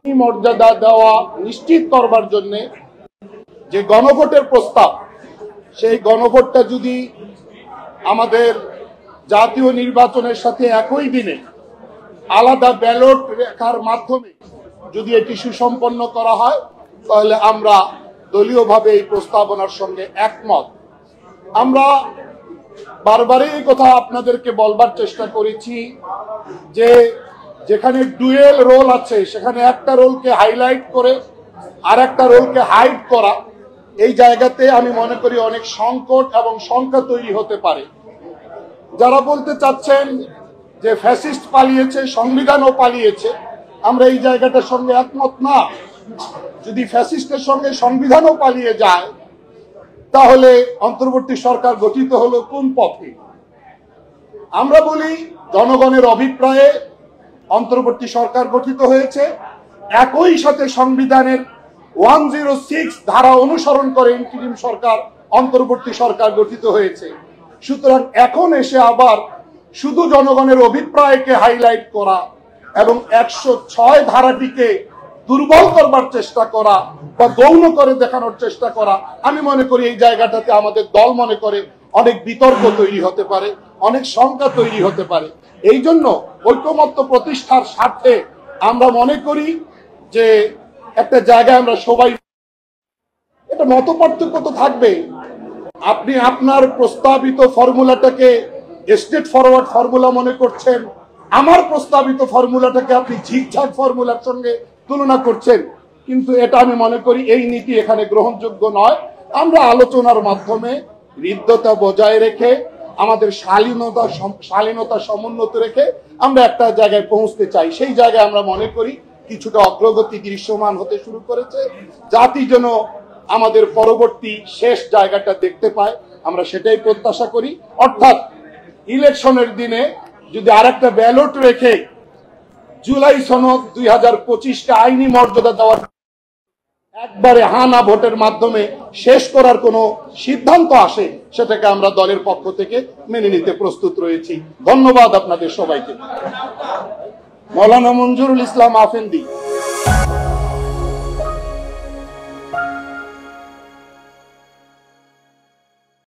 মর্যাদা দেওয়া নিশ্চিত করবার জন্য যে গণভোটের প্রস্তাব, সেই গণভোটটা যদি আমাদের জাতীয় নির্বাচনের সাথে একই দিনে আলাদা ব্যালট রেখার মাধ্যমে যদি এটি সুসম্পন্ন করা হয়, তাহলে আমরা দলীয়ভাবে এই প্রস্তাবনার সঙ্গে একমত। আমরা বারবারই এই কথা আপনাদেরকে বলবার চেষ্টা করেছি যে যেখানে ডুয়েল রোল আছে, সেখানে একটা রোলকে হাইলাইট করে আর একটা রোলকে হাইড করা, এই জায়গাতে আমি মনে করি অনেক সংকট এবং শঙ্কা তৈরি হতে পারে। যারা বলতে চাচ্ছেন যে ফ্যাসিস্ট পালিয়েছে, সংবিধানও পালিয়েছে, আমরা এই জায়গাটার সঙ্গে একমত না। যদি ফ্যাসিস্টের সঙ্গে সংবিধানও পালিয়ে যায়, তাহলে অন্তর্বর্তী সরকার গঠিত হলো কোন পথে? আমরা বলি জনগণের অভিপ্রায়ে অন্তর্বর্তী সরকার গঠিত হয়েছে, একই সাথে সংবিধানের 106 ধারা অনুসরণ করে ইন্টিরিম সরকার, অন্তর্বর্তী সরকার গঠিত হয়েছে। সুতরাং এখন এসে আবার শুধু জনগণের অভিপ্রায়কে হাইলাইট করা এবং 106 ধারাটিকে দুর্বল করবার চেষ্টা করা বা গৌণ করে দেখানোর চেষ্টা করা, আমি মনে করি এই জায়গাটাতে আমাদের দল মনে করে অনেক বিতর্ক তৈরি হতে পারে, অনেক শঙ্কা তৈরি হতে পারে। এই জন্য ঐকমত্য প্রতিষ্ঠার স্বার্থে আমরা মনে করি যে একটা জায়গায় আমরা সবাই, এটা মত পার্থক্য তো থাকবে। আপনি আপনার প্রস্তাবিত ফর্মুলাটাকে স্টেট ফরওয়ার্ড ফর্মুলা মনে করছেন, আমার প্রস্তাবিত ফর্মুলাটাকে আপনি ঝিকঝাক ফর্মুলার সঙ্গে তুলনা করছেন, কিন্তু এটা আমি মনে করি এই নীতি এখানে গ্রহণযোগ্য নয়। আমরা আলোচনার মাধ্যমে হৃদ্যতা বজায় রেখে, আমাদের শালীনতা সমুন্নত রেখে আমরা একটা জায়গায় পৌঁছতে চাই। সেই জায়গায় আমরা মনে করি কিছুটা অগ্রগতি দৃশ্যমান হতে শুরু করেছে। জাতি যেন আমাদের পরবর্তী শেষ জায়গাটা দেখতে পায়, আমরা সেটাই প্রত্যাশা করি। অর্থাৎ ইলেকশনের দিনে যদি আরেকটা ব্যালট রেখে জুলাই সনদ 2025কে আইনি মর্যাদা দেওয়ার একবারে হানা ভোটের মাধ্যমে শেষ করার কোনো সিদ্ধান্ত আসে, সেটাকে আমরা দলের পক্ষ থেকে মেনে নিতে প্রস্তুত রয়েছি। ধন্যবাদ আপনাদের সবাইকে। মৌলানা মঞ্জুরুল ইসলাম আফেন্দি।